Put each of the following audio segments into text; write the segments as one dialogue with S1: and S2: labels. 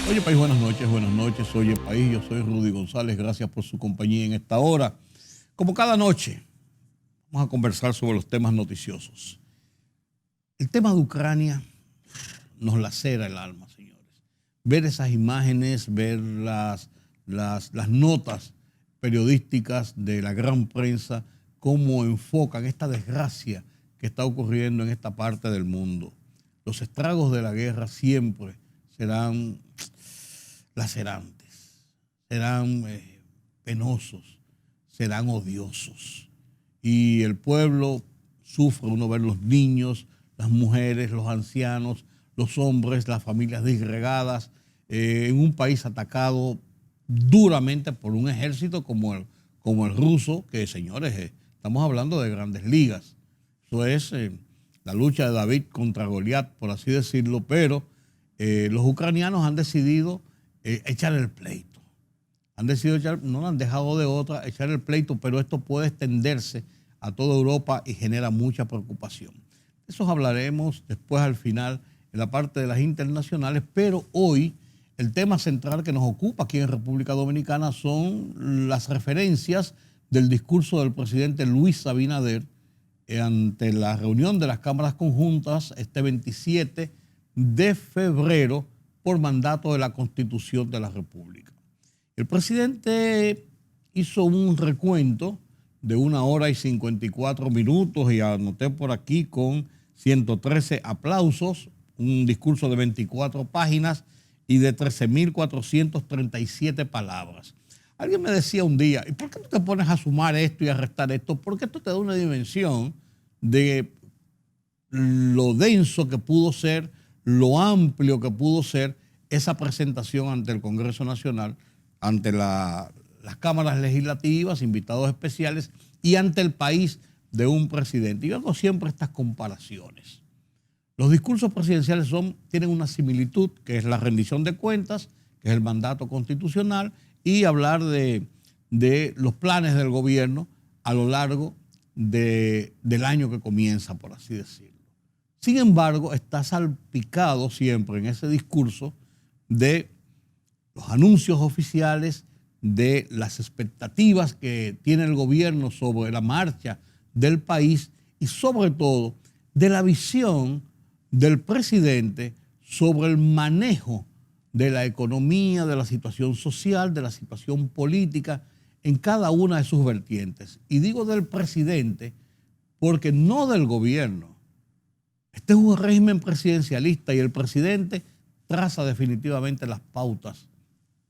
S1: Oye, país, buenas noches, buenas noches. Oye, país, yo soy Rudy González. Gracias por su compañía en esta hora. Como cada noche, vamos a conversar sobre los temas noticiosos. El tema de Ucrania nos lacera el alma, señores. Ver esas imágenes, ver las notas periodísticas de la gran prensa, cómo enfocan esta desgracia que está ocurriendo en esta parte del mundo. Los estragos de la guerra siempre serán lacerantes, serán penosos, serán odiosos. Y el pueblo sufre, uno ver los niños, las mujeres, los ancianos, los hombres, las familias disgregadas, en un país atacado duramente por un ejército como el ruso, que señores, estamos hablando de grandes ligas. Eso es la lucha de David contra Goliat, por así decirlo, pero los ucranianos han decidido echar el pleito. Han decidido echar, no lo han dejado de otra, echar el pleito, pero esto puede extenderse a toda Europa y genera mucha preocupación. De eso hablaremos después al final en la parte de las internacionales, pero hoy el tema central que nos ocupa aquí en República Dominicana son las referencias del discurso del presidente Luis Abinader ante la reunión de las cámaras conjuntas este 27 de febrero por mandato de la Constitución de la República. El presidente hizo un recuento de 1 hora y 54 minutos y anoté por aquí con 113 aplausos, un discurso de 24 páginas y de 13.437 palabras. Alguien me decía un día, ¿y por qué tú te pones a sumar esto y a restar esto? Porque esto te da una dimensión de lo denso que pudo ser, lo amplio que pudo ser esa presentación ante el Congreso Nacional, ante las cámaras legislativas, invitados especiales y ante el país de un presidente. Yo hago siempre estas comparaciones. Los discursos presidenciales tienen una similitud, que es la rendición de cuentas, que es el mandato constitucional, y hablar de los planes del gobierno a lo largo del año que comienza, por así decirlo. Sin embargo, está salpicado siempre en ese discurso de los anuncios oficiales, de las expectativas que tiene el gobierno sobre la marcha del país y sobre todo de la visión del presidente sobre el manejo de la economía, de la situación social, de la situación política en cada una de sus vertientes. Y digo del presidente porque no del gobierno. Este es un régimen presidencialista y el presidente traza definitivamente las pautas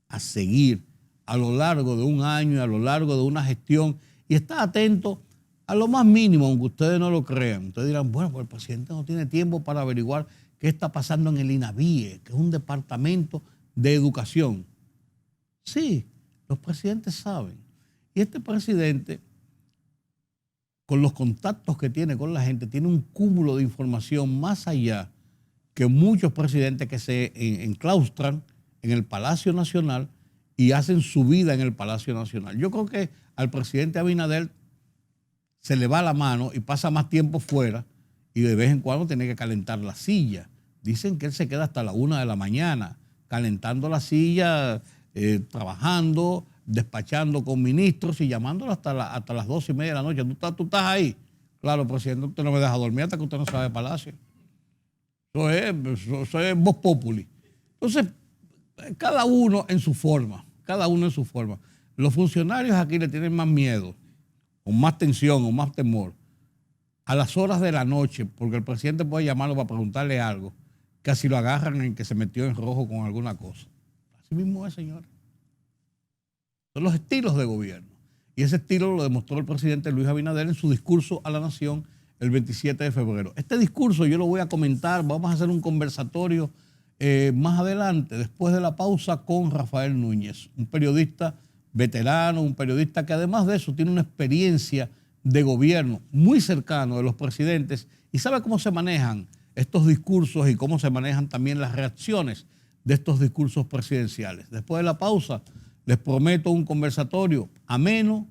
S1: a seguir a lo largo de un año, a lo largo de una gestión, y está atento a lo más mínimo, aunque ustedes no lo crean. Ustedes dirán, bueno, pues el presidente no tiene tiempo para averiguar qué está pasando en el INAVIE, que es un departamento de educación. Sí, los presidentes saben. Y este presidente, con los contactos que tiene con la gente, tiene un cúmulo de información más allá que muchos presidentes que se enclaustran en el Palacio Nacional y hacen su vida en el Palacio Nacional. Yo creo que al presidente Abinader se le va la mano y pasa más tiempo fuera y de vez en cuando tiene que calentar la silla. Dicen que él se queda hasta la 1 de la mañana calentando la silla, trabajando, despachando con ministros y llamándolo hasta las 2:30 de la noche. ¿Tú estás ahí? Claro, presidente, usted no me deja dormir hasta que usted no sabe de Palacio. Eso es voz populi. Entonces, cada uno en su forma, cada uno en su forma. Los funcionarios aquí le tienen más miedo, o más tensión, o más temor, a las horas de la noche, porque el presidente puede llamarlo para preguntarle algo, que si lo agarran en que se metió en rojo con alguna cosa. Así mismo es, señor. Son los estilos de gobierno. Y ese estilo lo demostró el presidente Luis Abinader en su discurso a la nación el 27 de febrero. Este discurso yo lo voy a comentar, vamos a hacer un conversatorio más adelante, después de la pausa, con Rafael Núñez, un periodista veterano, un periodista que además de eso tiene una experiencia de gobierno muy cercano de los presidentes y sabe cómo se manejan estos discursos y cómo se manejan también las reacciones de estos discursos presidenciales. Después de la pausa, les prometo un conversatorio ameno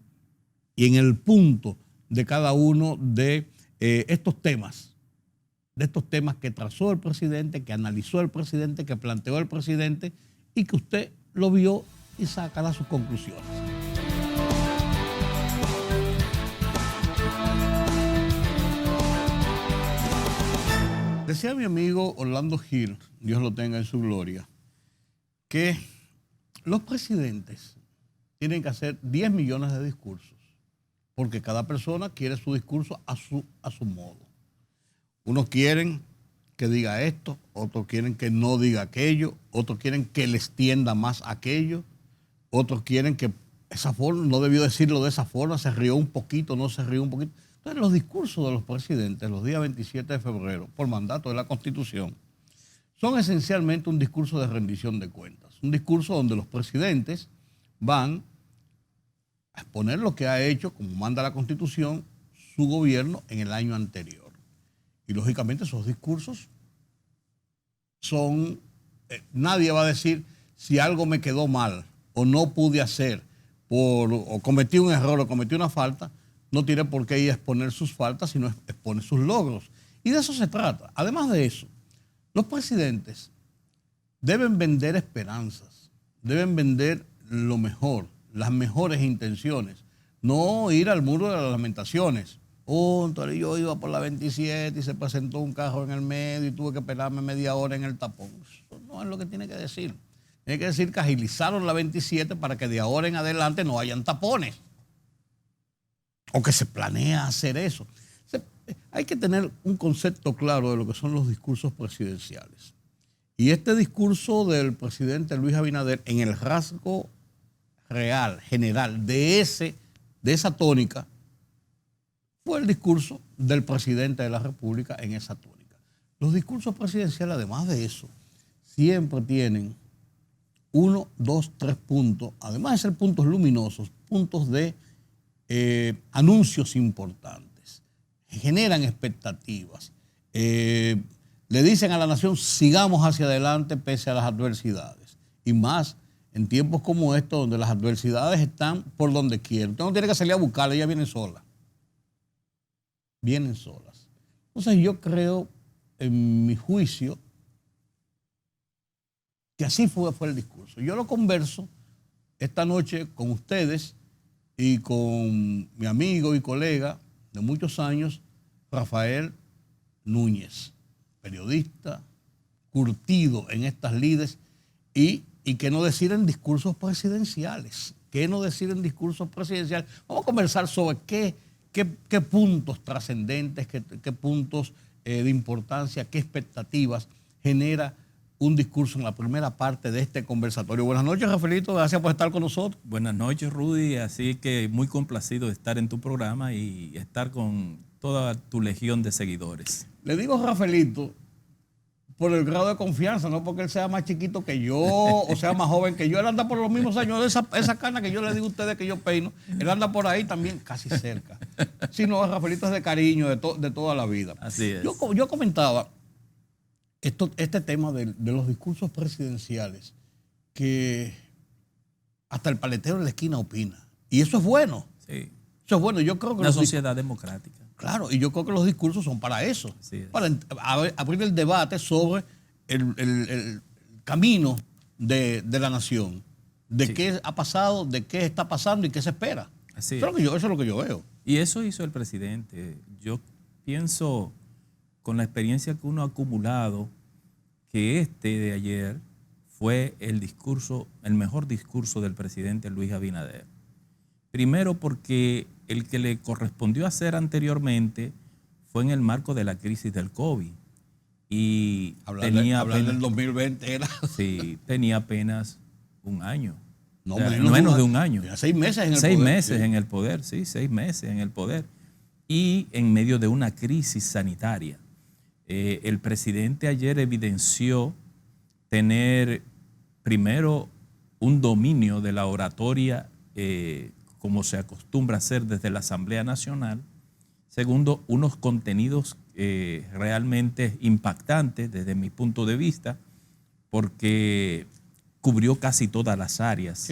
S1: y en el punto de cada uno de estos temas que trazó el presidente, que analizó el presidente, que planteó el presidente y que usted lo vio y sacará sus conclusiones. Decía mi amigo Orlando Gil, Dios lo tenga en su gloria, que los presidentes tienen que hacer 10 millones de discursos, porque cada persona quiere su discurso a su modo. Unos quieren que diga esto, otros quieren que no diga aquello, otros quieren que les tienda más aquello, otros quieren que esa forma, no debió decirlo de esa forma, se rió un poquito, no se rió un poquito. Entonces los discursos de los presidentes los días 27 de febrero, por mandato de la Constitución, son esencialmente un discurso de rendición de cuentas, un discurso donde los presidentes van a exponer lo que ha hecho, como manda la Constitución, su gobierno en el año anterior. Y lógicamente esos discursos son, nadie va a decir si algo me quedó mal o no pude hacer, o cometí un error o cometí una falta, no tiene por qué ir a exponer sus faltas, sino exponer sus logros. Y de eso se trata. Además de eso, los presidentes deben vender esperanzas, deben vender lo mejor, las mejores intenciones, no ir al muro de las lamentaciones. Entonces yo iba por la 27 y se presentó un carro en el medio y tuve que esperarme media hora en el tapón. Eso no es lo que tiene que decir. Tiene que decir que agilizaron la 27 para que de ahora en adelante no hayan tapones. O que se planea hacer eso. Hay que tener un concepto claro de lo que son los discursos presidenciales. Y este discurso del presidente Luis Abinader, en el rasgo real, general, de esa tónica, fue el discurso del presidente de la República en esa tónica. Los discursos presidenciales, además de eso, siempre tienen 1, 2, 3 puntos, además de ser puntos luminosos, puntos de anuncios importantes, generan expectativas, le dicen a la nación sigamos hacia adelante pese a las adversidades, y más en tiempos como estos donde las adversidades están por donde quieren. Usted no tiene que salir a buscarlas, ellas vienen solas. Vienen solas. Entonces yo creo, en mi juicio, que así fue el discurso. Yo lo converso esta noche con ustedes y con mi amigo y colega de muchos años, Rafael Núñez, periodista, curtido en estas lides y que no decir en discursos presidenciales. ¿Qué no decir en discursos presidenciales? Vamos a conversar sobre qué puntos trascendentes, qué puntos de importancia, qué expectativas genera un discurso en la primera parte de este conversatorio. Buenas noches, Rafaelito, gracias por estar con nosotros.
S2: Buenas noches, Rudy, así que muy complacido de estar en tu programa y estar con toda tu legión de seguidores.
S1: Le digo Rafaelito por el grado de confianza, no porque él sea más chiquito que yo o sea más joven que yo. Él anda por los mismos años, esa cana que yo le digo a ustedes que yo peino, él anda por ahí también casi cerca. Si no, Rafaelito es de cariño de toda la vida.
S2: Así es.
S1: Yo comentaba este tema de los discursos presidenciales, que hasta el paletero de la esquina opina. Y eso es bueno.
S2: Sí.
S1: Eso es bueno. Yo creo que
S2: una sociedad democrática.
S1: Claro, y yo creo que los discursos son para eso. Para abrir el debate sobre el camino de la nación, de qué ha pasado, de qué está pasando y qué se espera.
S2: Así
S1: eso es lo que yo veo.
S2: Y eso hizo el presidente. Yo pienso, con la experiencia que uno ha acumulado, que este de ayer fue el mejor discurso del presidente Luis Abinader. Primero porque el que le correspondió hacer anteriormente fue en el marco de la crisis del COVID. Y
S1: hablar del 2020 era.
S2: Sí, tenía apenas un año.
S1: No,
S2: o sea, menos de un año.
S1: 6 meses en el poder.
S2: 6 meses en el poder, sí, 6 meses en el poder. Y en medio de una crisis sanitaria. El presidente ayer evidenció tener, primero, un dominio de la oratoria como se acostumbra hacer desde la Asamblea Nacional. Segundo, unos contenidos realmente impactantes desde mi punto de vista, porque cubrió casi todas las áreas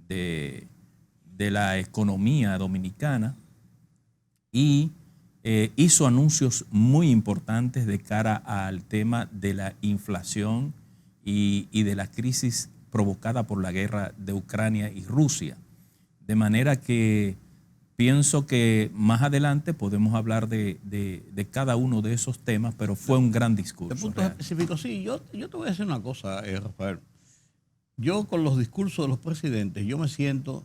S2: de la economía dominicana y hizo anuncios muy importantes de cara al tema de la inflación y de la crisis provocada por la guerra de Ucrania y Rusia. De manera que pienso que más adelante podemos hablar de cada uno de esos temas, pero fue un gran discurso.
S1: De puntos específicos, sí. Yo te voy a decir una cosa, Rafael. Yo con los discursos de los presidentes, yo me siento...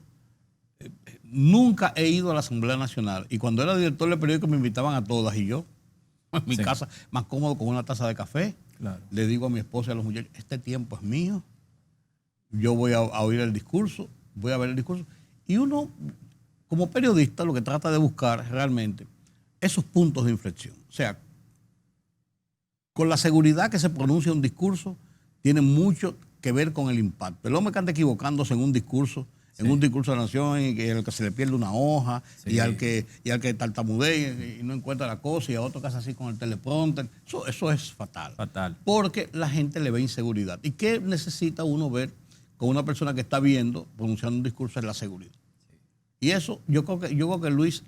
S1: nunca he ido a la Asamblea Nacional y cuando era director del periódico me invitaban a todas y yo en mi casa más cómodo con una taza de café. Claro. Le digo a mi esposa y a los muchachos, este tiempo es mío, yo voy a oír el discurso, voy a ver el discurso. Y uno, como periodista, lo que trata de buscar realmente esos puntos de inflexión. O sea, con la seguridad que se pronuncia un discurso, tiene mucho que ver con el impacto. El hombre que anda equivocándose en un discurso, en un discurso de la nación, y que el que se le pierde una hoja, y al que tartamudea y no encuentra la cosa, y a otro que hace así con el teleprompter, eso es fatal. Fatal. Porque la gente le ve inseguridad. ¿Y qué necesita uno ver con una persona que está viendo, pronunciando un discurso? Es la seguridad. Y eso, yo creo que Luis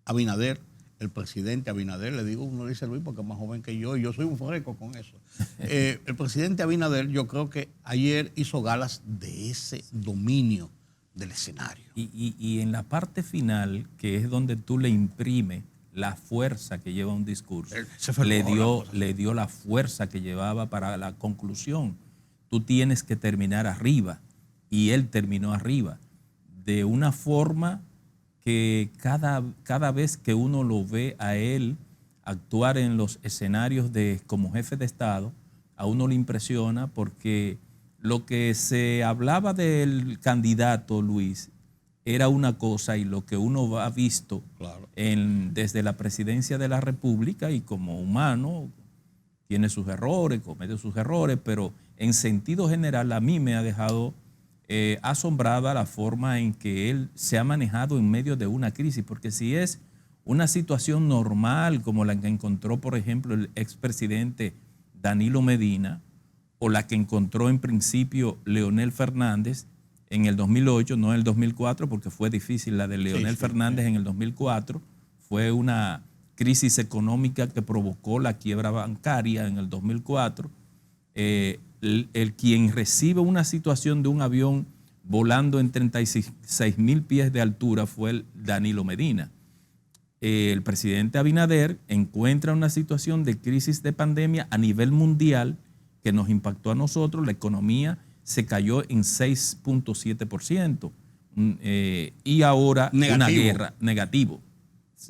S1: Abinader, el presidente Abinader, le digo, uno dice Luis porque es más joven que yo, y yo soy un freco con eso. El presidente Abinader, yo creo que ayer hizo galas de ese dominio del escenario.
S2: Y en la parte final, que es donde tú le imprimes la fuerza que lleva un discurso, le dio la fuerza que llevaba para la conclusión. Tú tienes que terminar arriba, y él terminó arriba, de una forma que cada vez que uno lo ve a él actuar en los escenarios como jefe de Estado, a uno le impresiona, porque lo que se hablaba del candidato Luis era una cosa, y lo que uno ha visto desde la presidencia de la República, y como humano tiene sus errores, comete sus errores, pero en sentido general a mí me ha dejado asombrada la forma en que él se ha manejado en medio de una crisis, porque si es una situación normal como la que encontró, por ejemplo, el expresidente Danilo Medina, o la que encontró en principio Leonel Fernández en el 2008, no en el 2004, porque fue difícil la de Leonel Fernández en el 2004, fue una crisis económica que provocó la quiebra bancaria en el 2004, el quien recibe una situación de un avión volando en 36.000 pies de altura fue el Danilo Medina. El presidente Abinader encuentra una situación de crisis de pandemia a nivel mundial que nos impactó a nosotros. La economía se cayó en 6.7%, y ahora una guerra, negativo,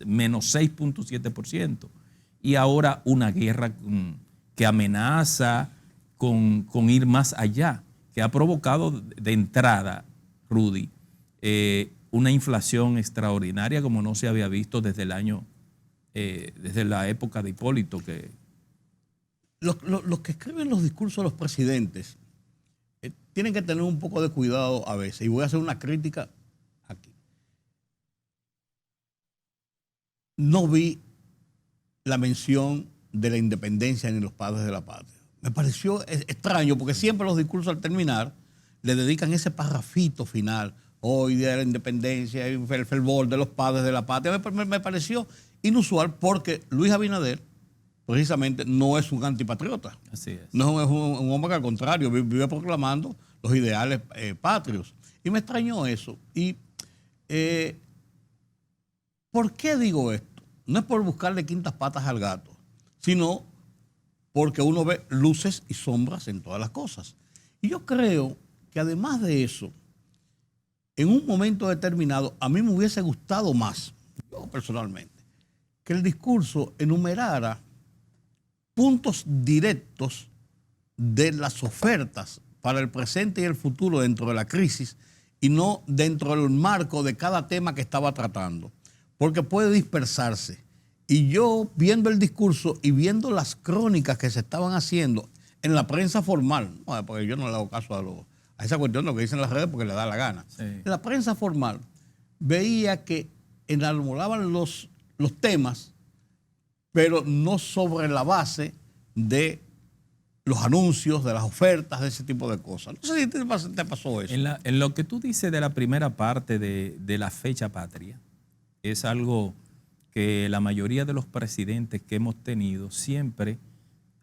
S2: menos 6.7%, y ahora una guerra que amenaza con ir más allá, que ha provocado de entrada, Rudy, una inflación extraordinaria como no se había visto desde desde la época de Hipólito.
S1: Los que escriben los discursos de los presidentes tienen que tener un poco de cuidado a veces, y voy a hacer una crítica aquí. No vi la mención de la independencia ni los padres de la patria. Me pareció extraño, porque siempre los discursos al terminar le dedican ese parrafito final, hoy día de la independencia, el fervor de los padres de la patria. Me pareció inusual, porque Luis Abinader precisamente no es un antipatriota. Así es. No es un hombre que, al contrario, vive proclamando los ideales patrios. Y me extrañó eso. Y ¿por qué digo esto? No es por buscarle quintas patas al gato, sino porque uno ve luces y sombras en todas las cosas. Y yo creo que además de eso, en un momento determinado, a mí me hubiese gustado más, yo personalmente, que el discurso enumerara puntos directos de las ofertas para el presente y el futuro dentro de la crisis, y no dentro del marco de cada tema que estaba tratando, porque puede dispersarse. Y yo, viendo el discurso y viendo las crónicas que se estaban haciendo en la prensa formal, no, porque yo no le hago caso a esa cuestión de lo que dicen las redes porque le da la gana. Sí. En la prensa formal veía que enarmolaban los temas, pero no sobre la base de los anuncios, de las ofertas, de ese tipo de cosas. No sé si te pasó eso.
S2: En lo que tú dices de la primera parte de la fecha patria, es algo que la mayoría de los presidentes que hemos tenido siempre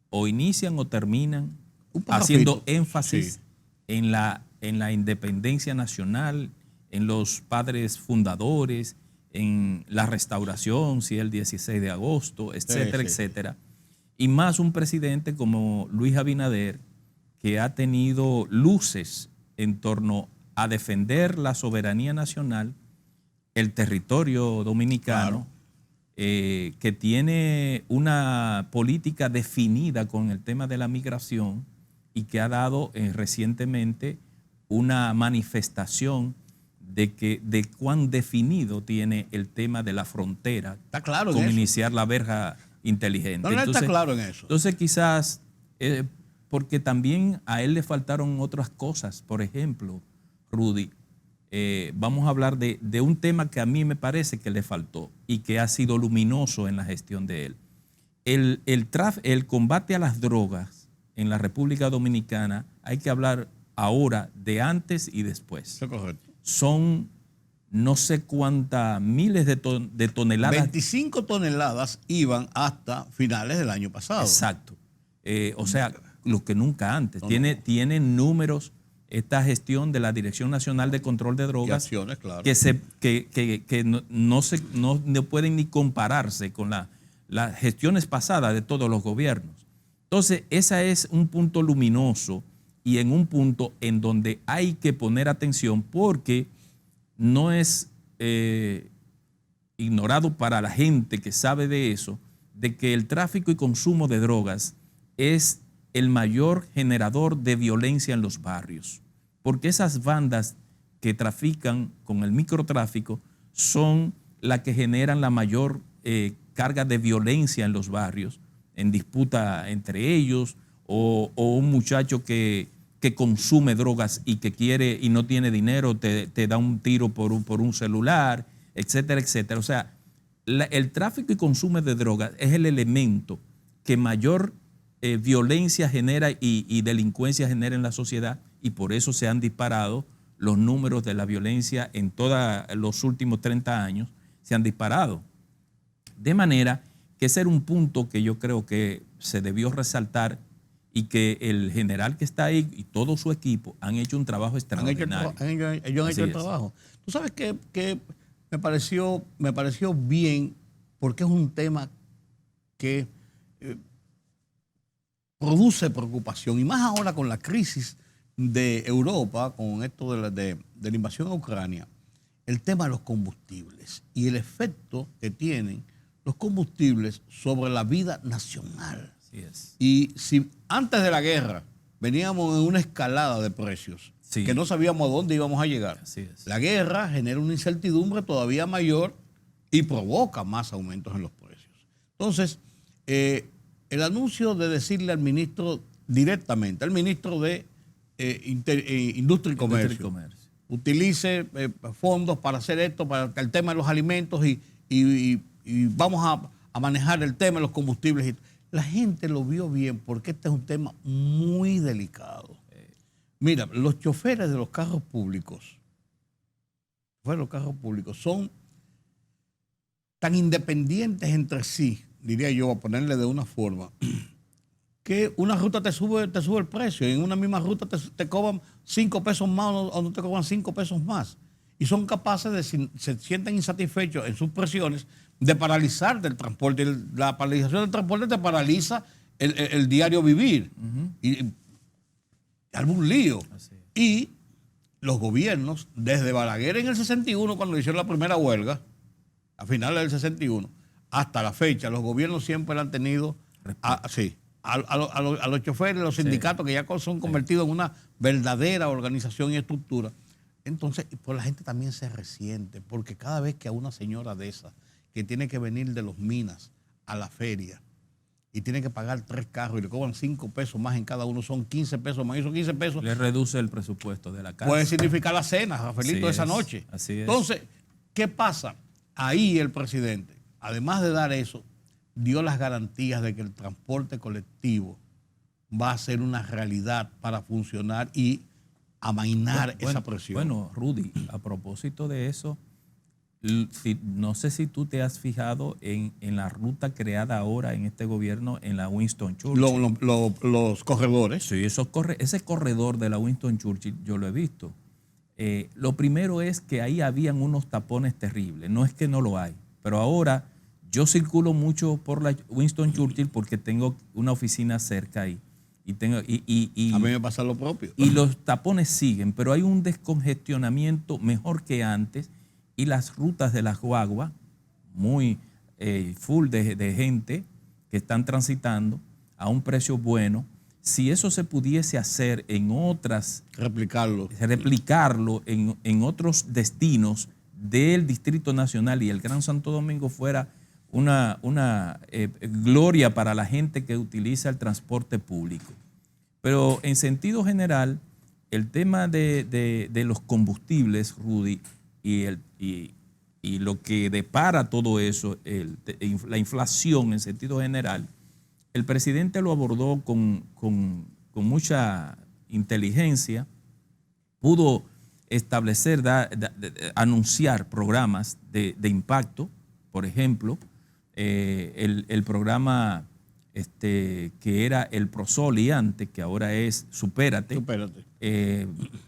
S2: o inician o terminan haciendo énfasis en la independencia nacional, en los padres fundadores, en la restauración, si es el 16 de agosto, etcétera,
S1: Sí, sí.
S2: etcétera. Y más un presidente como Luis Abinader, que ha tenido luces en torno a defender la soberanía nacional, el territorio dominicano,
S1: Claro.
S2: que tiene una política definida con el tema de la migración y que ha dado recientemente una manifestación de cuán definido tiene el tema de la frontera
S1: Está claro en
S2: con
S1: eso.
S2: iniciar la verja inteligente.
S1: No, él está claro en eso.
S2: Entonces quizás, porque también a él le faltaron otras cosas. Por ejemplo, Rudy, vamos a hablar de un tema que a mí me parece que le faltó y que ha sido luminoso en la gestión de él. El combate a las drogas en la República Dominicana, hay que hablar ahora de antes y después.
S1: Eso es correcto.
S2: Son no sé cuántas miles de toneladas.
S1: 25 toneladas iban hasta finales del año pasado.
S2: Exacto. O sea, lo que nunca antes.
S1: No,
S2: Tiene números esta gestión de la Dirección Nacional de Control de
S1: Y
S2: Drogas
S1: acciones, claro.
S2: que no pueden ni compararse con las gestiones pasadas de todos los gobiernos. Entonces, ese es un punto luminoso y en un punto en donde hay que poner atención porque no es ignorado para la gente que sabe de eso, de que el tráfico y consumo de drogas es el mayor generador de violencia en los barrios, porque esas bandas que trafican con el microtráfico son las que generan la mayor carga de violencia en los barrios, en disputa entre ellos, o un muchacho que consume drogas y que quiere y no tiene dinero, te da un tiro por un celular, etcétera, etcétera. O sea, el tráfico y consumo de drogas es el elemento que mayor violencia genera y delincuencia genera en la sociedad, y por eso se han disparado los números de la violencia en todos los últimos 30 años, se han disparado. De manera que ese era un punto que yo creo que se debió resaltar y que el general que está ahí y todo su equipo han hecho un trabajo extraordinario.
S1: Ellos han hecho el trabajo. Tú sabes que me pareció bien, porque es un tema que produce preocupación, y más ahora con la crisis de Europa, con esto de la invasión a Ucrania, el tema de los combustibles y el efecto que tienen los combustibles sobre la vida nacional.
S2: Así es.
S1: Y si antes de la guerra veníamos en una escalada de precios,
S2: Sí.
S1: que no sabíamos a dónde íbamos a llegar,
S2: Así es.
S1: la guerra genera una incertidumbre todavía mayor y provoca más aumentos en los precios. Entonces, el anuncio de decirle al ministro directamente, al ministro de Industria y Comercio, utilice fondos para hacer esto, para el tema de los alimentos y vamos a manejar el tema de los combustibles. La gente lo vio bien porque este es un tema muy delicado. Mira, los choferes de los carros públicos, son tan independientes entre sí, diría yo, a ponerle de una forma, que una ruta te sube el precio, y en una misma ruta te cobran 5 pesos más o no te cobran 5 pesos más. Y son capaces de, si se sienten insatisfechos en sus presiones, de paralizar del transporte. La paralización del transporte te paraliza el diario vivir. Y algún lío. Y los gobiernos, desde Balaguer en el 61, cuando hicieron la primera huelga, a finales del 61, hasta la fecha, los gobiernos siempre han tenido a los choferes, los sindicatos, que ya son convertidos en una verdadera organización y estructura. Entonces, pues la gente también se resiente, porque cada vez que a una señora de esas, que tiene que venir de Los Minas a la feria y tiene que pagar 3 carros y le cobran 5 pesos más en cada uno, son 15 pesos más, y esos 15 pesos
S2: le reduce el presupuesto de la casa.
S1: Puede significar la cena, Rafaelito, esa noche.
S2: Así es.
S1: Entonces, ¿qué pasa? Ahí el presidente, además de dar eso, dio las garantías de que el transporte colectivo va a ser una realidad para funcionar y amainar esa presión.
S2: Bueno, Rudy, a propósito de eso, No sé si tú te has fijado en la ruta creada ahora en este gobierno en la Winston Churchill.
S1: Los corredores.
S2: Sí, ese corredor de la Winston Churchill yo lo he visto. Lo primero es que ahí habían unos tapones terribles. No es que no lo hay, pero ahora yo circulo mucho por la Winston Churchill porque tengo una oficina cerca ahí.
S1: A mí me pasa lo propio.
S2: Y los tapones siguen, pero hay un descongestionamiento mejor que antes y las rutas de las guaguas muy full de gente que están transitando a un precio bueno. Si eso se pudiese hacer en otras... Replicarlo en otros destinos del Distrito Nacional y el Gran Santo Domingo fuera una gloria para la gente que utiliza el transporte público. Pero en sentido general, el tema de los combustibles, Rudy, y lo que depara todo eso, la inflación en sentido general, el presidente lo abordó con mucha inteligencia, pudo establecer, anunciar programas de impacto, por ejemplo, el programa que era el Prosoli antes, que ahora es Supérate.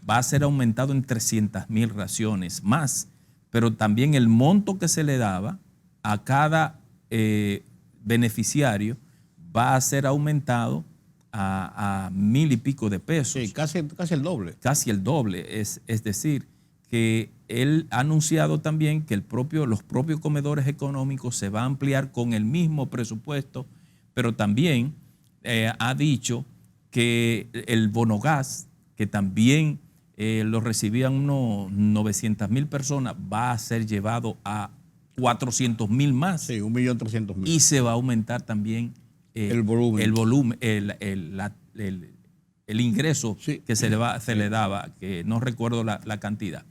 S2: Va a ser aumentado en 300,000 raciones más, pero también el monto que se le daba a cada beneficiario va a ser aumentado a 1,000 y pico de pesos.
S1: Sí, casi el doble.
S2: Casi el doble. Es decir, que él ha anunciado también que los propios comedores económicos se va a ampliar con el mismo presupuesto, pero también ha dicho que el bonogas, que también lo recibían unos 900,000 personas, va a ser llevado a 400,000 más.
S1: Sí, 1.300.000.
S2: Y se va a aumentar también el volumen, el ingreso que se le daba, que no recuerdo la cantidad.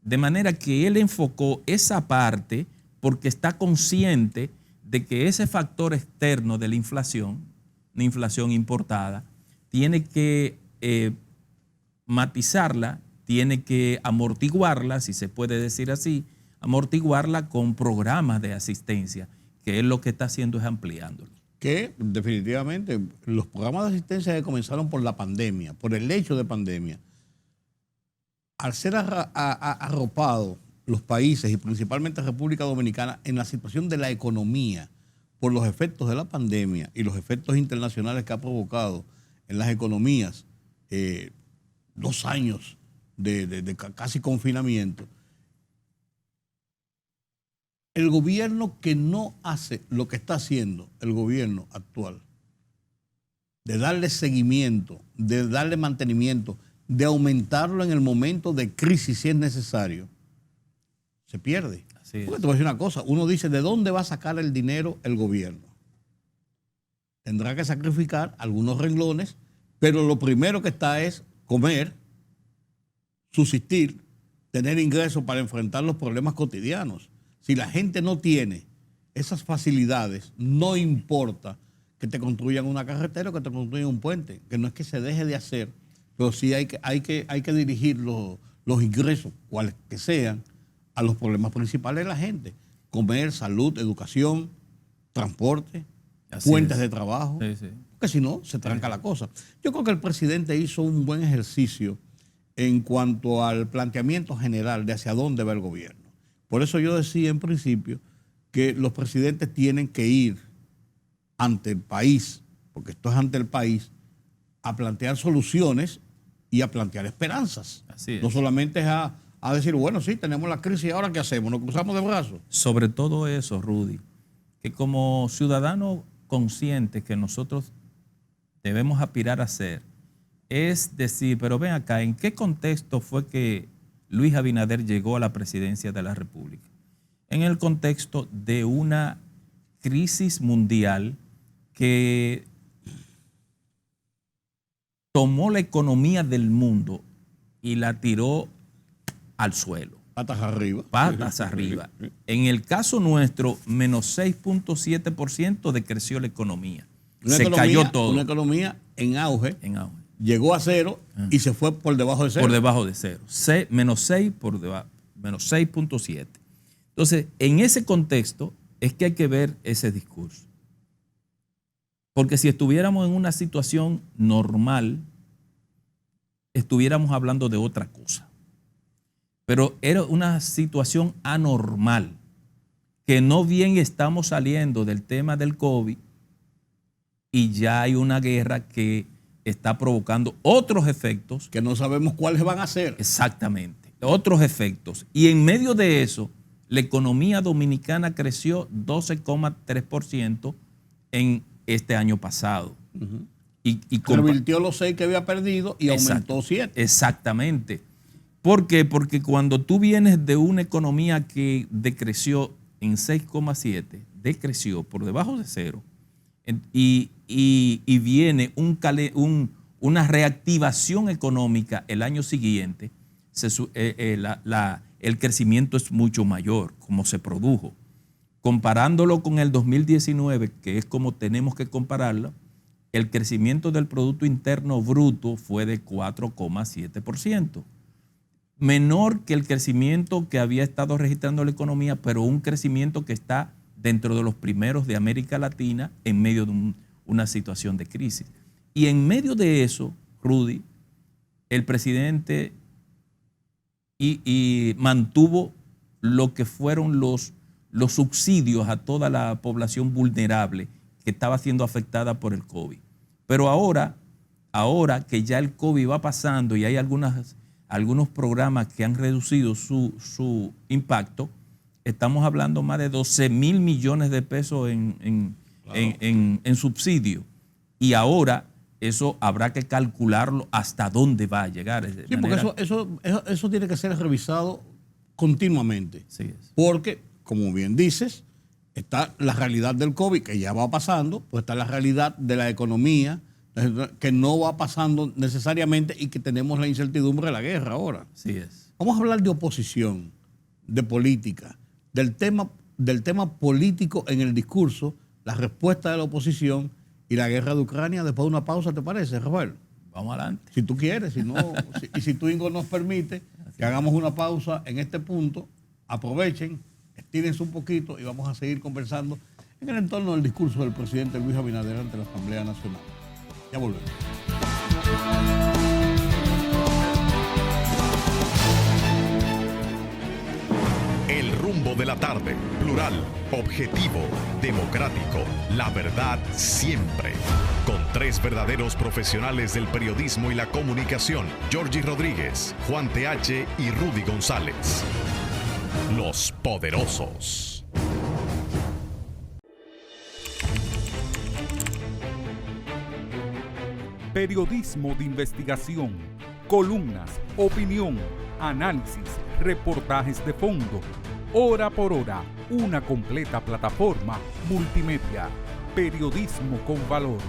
S2: De manera que él enfocó esa parte porque está consciente de que ese factor externo de la inflación, una inflación importada, tiene que matizarla, tiene que amortiguarla, si se puede decir así, amortiguarla con programas de asistencia, que él lo que está haciendo es ampliándolo.
S1: Que definitivamente los programas de asistencia que comenzaron por la pandemia, por el hecho de pandemia, al ser arropados los países y principalmente República Dominicana en la situación de la economía por los efectos de la pandemia y los efectos internacionales que ha provocado en las economías, 2 años de casi confinamiento, el gobierno que no hace lo que está haciendo el gobierno actual, de darle seguimiento, de darle mantenimiento, de aumentarlo en el momento de crisis si es necesario, se pierde. Porque te voy a decir una cosa, uno dice, ¿de dónde va a sacar el dinero el gobierno? Tendrá que sacrificar algunos renglones, pero lo primero que está es comer, subsistir, tener ingresos para enfrentar los problemas cotidianos. Si la gente no tiene esas facilidades, no importa que te construyan una carretera o que te construyan un puente, que no es que se deje de hacer, pero sí hay que dirigir los ingresos, cuales que sean, a los problemas principales de la gente. Comer, salud, educación, transporte, fuentes de trabajo. Sí. Porque si no, se tranca la cosa. Yo creo que el presidente hizo un buen ejercicio en cuanto al planteamiento general de hacia dónde va el gobierno. Por eso yo decía en principio que los presidentes tienen que ir ante el país, porque esto es ante el país, a plantear soluciones y a plantear esperanzas. No solamente es a decir, bueno, sí, tenemos la crisis, ¿ahora qué hacemos? ¿Nos cruzamos de brazos?
S2: Sobre todo eso, Rudy, que como ciudadanos conscientes que nosotros debemos aspirar a ser, es decir, pero ven acá, ¿en qué contexto fue que Luis Abinader llegó a la presidencia de la República? En el contexto de una crisis mundial que tomó la economía del mundo y la tiró al suelo.
S1: Patas arriba.
S2: Patas arriba. En el caso nuestro, menos 6.7% decreció la economía. Cayó todo.
S1: Una economía en auge. Llegó a cero y se fue por debajo de cero.
S2: Por debajo de cero. Menos 6 por debajo, menos 6.7. Entonces, en ese contexto es que hay que ver ese discurso. Porque si estuviéramos en una situación normal, estuviéramos hablando de otra cosa. Pero era una situación anormal, que no bien estamos saliendo del tema del COVID y ya hay una guerra que está provocando otros efectos.
S1: Que no sabemos cuáles van a ser.
S2: Exactamente, otros efectos. Y en medio de eso, la economía dominicana creció 12,3% en este año pasado. Y
S1: revirtió los 6 que había perdido y aumentó 7.
S2: Exactamente. ¿Por qué? Porque cuando tú vienes de una economía que decreció en 6,7, decreció por debajo de cero, y viene una reactivación económica el año siguiente, el crecimiento es mucho mayor, como se produjo. Comparándolo con el 2019, que es como tenemos que compararlo, el crecimiento del Producto Interno Bruto fue de 4,7%. Menor que el crecimiento que había estado registrando la economía, pero un crecimiento que está dentro de los primeros de América Latina en medio de una situación de crisis. Y en medio de eso, Rudy, el presidente y mantuvo lo que fueron los subsidios a toda la población vulnerable que estaba siendo afectada por el COVID. Pero ahora que ya el COVID va pasando y hay algunos programas que han reducido su impacto, estamos hablando más de 12,000 millones de pesos en subsidio. Y ahora eso habrá que calcularlo hasta dónde va a llegar.
S1: Sí, porque eso tiene que ser revisado continuamente.
S2: Sí es.
S1: Porque, como bien dices, está la realidad del COVID, que ya va pasando, pues está la realidad de la economía, que no va pasando necesariamente y que tenemos la incertidumbre de la guerra ahora.
S2: Sí es.
S1: Vamos a hablar de oposición, de política, del tema político en el discurso, la respuesta de la oposición y la guerra de Ucrania después de una pausa, ¿te parece, Rafael?
S2: Vamos adelante.
S1: Si tú quieres, si no, y si tu Ingo nos permite que hagamos una pausa en este punto, aprovechen, estírense un poquito y vamos a seguir conversando en el entorno del discurso del presidente Luis Abinader ante la Asamblea Nacional. Ya volvemos.
S3: El rumbo de la tarde, plural, objetivo, democrático, la verdad siempre. Con 3 verdaderos profesionales del periodismo y la comunicación, Georgie Rodríguez, Juan TH y Rudy González. Los poderosos.
S4: Periodismo de investigación, columnas, opinión, análisis, reportajes de fondo. Hora por hora, una completa plataforma multimedia. Periodismo con valor.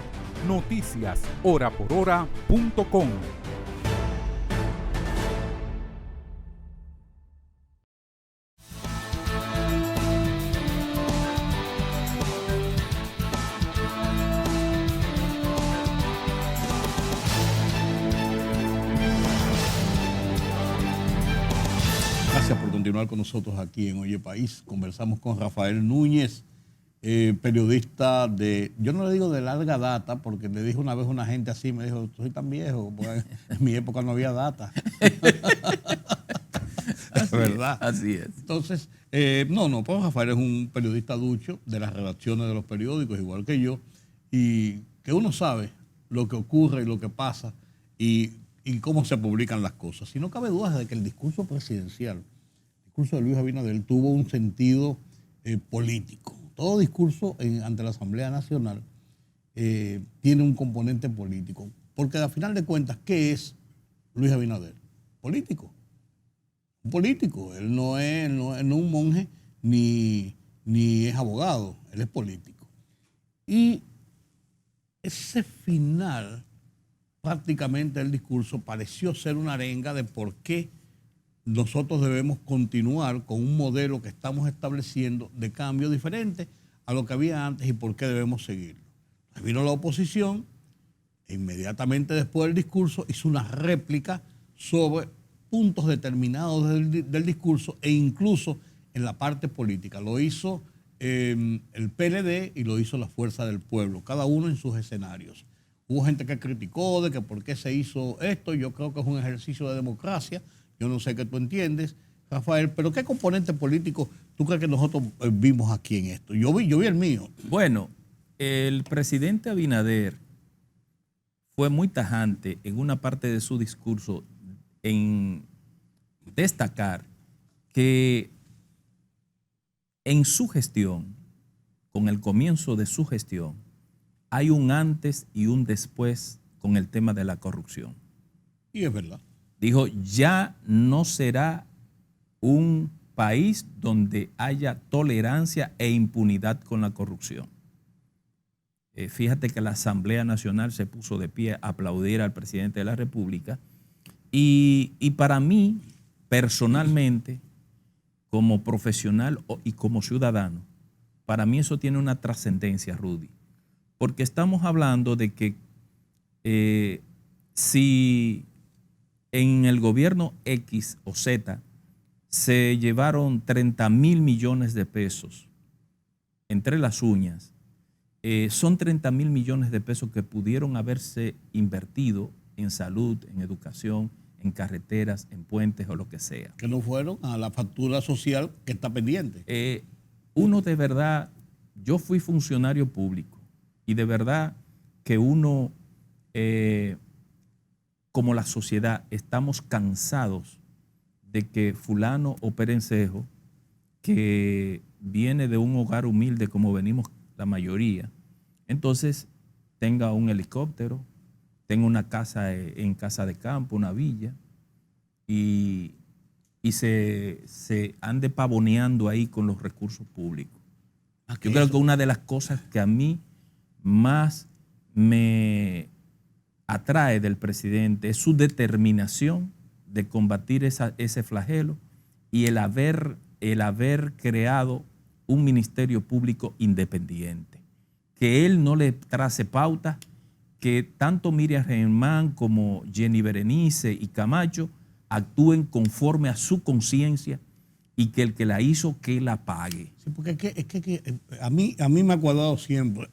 S4: Noticias horaporhora.com.
S1: Gracias por continuar con nosotros aquí en Oye País. Conversamos con Rafael Núñez, periodista yo no le digo de larga data, porque le dije una vez a una gente así, me dijo, soy tan viejo, porque en mi época no había data. Es verdad.
S2: Así es.
S1: Entonces, pues Rafael es un periodista ducho de las redacciones de los periódicos, igual que yo, y que uno sabe lo que ocurre y lo que pasa y cómo se publican las cosas. Y no cabe duda de que el discurso presidencial, el discurso de Luis Abinader, tuvo un sentido político. Todo discurso ante la Asamblea Nacional tiene un componente político. Porque al final de cuentas, ¿qué es Luis Abinader? Político. Un político. Él no es un monje ni es abogado. Él es político. Y ese final, prácticamente el discurso, pareció ser una arenga de por qué nosotros debemos continuar con un modelo que estamos estableciendo de cambio diferente a lo que había antes y por qué debemos seguirlo. Vino la oposición e inmediatamente después del discurso hizo una réplica sobre puntos determinados del discurso e incluso en la parte política. Lo hizo el PLD y lo hizo la Fuerza del Pueblo, cada uno en sus escenarios. Hubo gente que criticó de que por qué se hizo esto. Yo creo que es un ejercicio de democracia. Yo no sé qué tú entiendes, Rafael, pero ¿qué componente político tú crees que nosotros vimos aquí en esto? Yo vi el mío.
S2: Bueno, el presidente Abinader fue muy tajante en una parte de su discurso en destacar que en su gestión, con el comienzo de su gestión, hay un antes y un después con el tema de la corrupción.
S1: Y es verdad.
S2: Dijo, ya no será un país donde haya tolerancia e impunidad con la corrupción. Fíjate que la Asamblea Nacional se puso de pie a aplaudir al presidente de la República y para mí, personalmente, como profesional y como ciudadano, para mí eso tiene una trascendencia, Rudy, porque estamos hablando de que si en el gobierno X o Z se llevaron 30,000 millones de pesos entre las uñas, son 30,000 millones de pesos que pudieron haberse invertido en salud, en educación, en carreteras, en puentes o lo que sea.
S1: Que no fueron a la factura social que está pendiente.
S2: Uno de verdad, yo fui funcionario público y de verdad que uno, como la sociedad, estamos cansados de que fulano o perencejo, que viene de un hogar humilde como venimos la mayoría, entonces tenga un helicóptero, tenga una casa en casa de campo, una villa, y se ande pavoneando ahí con los recursos públicos. Yo creo que una de las cosas que a mí más me atrae del presidente es su determinación de combatir ese flagelo y el haber creado un ministerio público independiente, que él no le trace pautas, que tanto Miriam Germán como Jenny Berenice y Camacho actúen conforme a su conciencia y que el que la hizo, que la pague.
S1: Sí, porque es que a mí me ha cuadrado siempre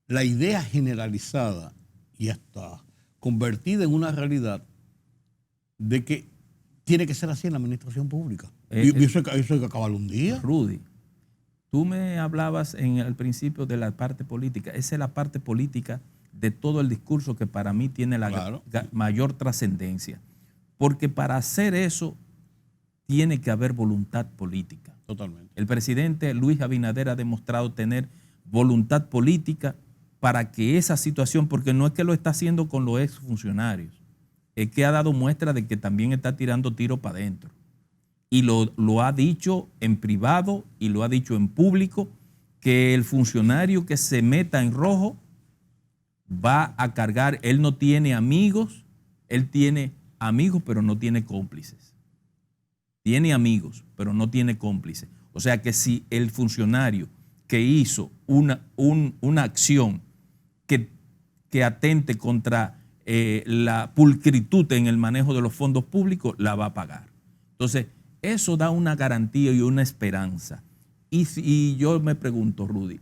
S1: la idea generalizada y hasta convertida en una realidad de que tiene que ser así en la administración pública. Y eso hay que acabarlo un día.
S2: Rudy, tú me hablabas al principio de la parte política. Esa es la parte política de todo el discurso que para mí tiene la mayor trascendencia. Porque para hacer eso tiene que haber voluntad política.
S1: Totalmente.
S2: El presidente Luis Abinader ha demostrado tener voluntad política para que esa situación, porque no es que lo está haciendo con los exfuncionarios, es que ha dado muestra de que también está tirando tiro para adentro. Y lo ha dicho en privado y lo ha dicho en público, que el funcionario que se meta en rojo va a cargar. Él no tiene amigos, él tiene amigos pero no tiene cómplices. Tiene amigos pero no tiene cómplices. O sea que si el funcionario que hizo una acción que atente contra la pulcritud en el manejo de los fondos públicos, la va a pagar. Entonces, eso da una garantía y una esperanza. Y yo me pregunto, Rudy,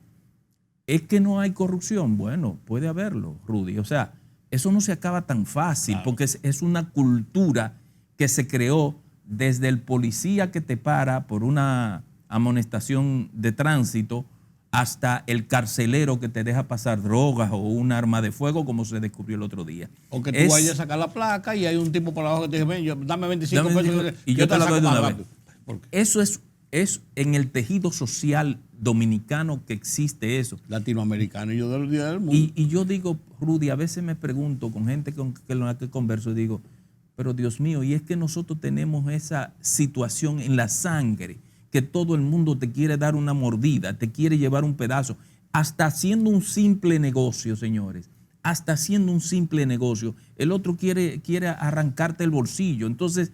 S2: ¿es que no hay corrupción? Bueno, puede haberlo, Rudy. O sea, eso no se acaba tan fácil, claro, porque es una cultura que se creó desde el policía que te para por una amonestación de tránsito hasta el carcelero que te deja pasar drogas o un arma de fuego, como se descubrió el otro día.
S1: O que tú vayas a sacar la placa y hay un tipo por abajo que te dice, ven, dame 25 pesos
S2: y yo te la doy de una vez. Eso es en el tejido social dominicano que existe eso.
S1: Latinoamericano y yo del día del mundo.
S2: Y yo digo, Rudy, a veces me pregunto con gente con la que converso y digo, pero Dios mío, y es que nosotros tenemos esa situación en la sangre, que todo el mundo te quiere dar una mordida, te quiere llevar un pedazo, hasta haciendo un simple negocio, señores, hasta haciendo un simple negocio, el otro quiere arrancarte el bolsillo. Entonces,